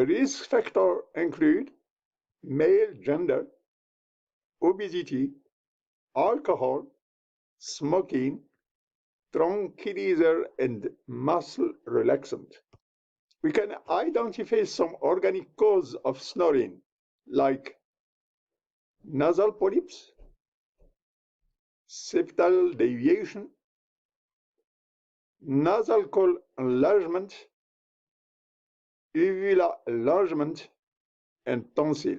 Risk factors include male gender, obesity, alcohol, smoking, tranquilizer, and muscle relaxant. We can identify some organic causes of snoring, like nasal polyps, septal deviation, nasal enlargement, uvula enlargement, and tonsil.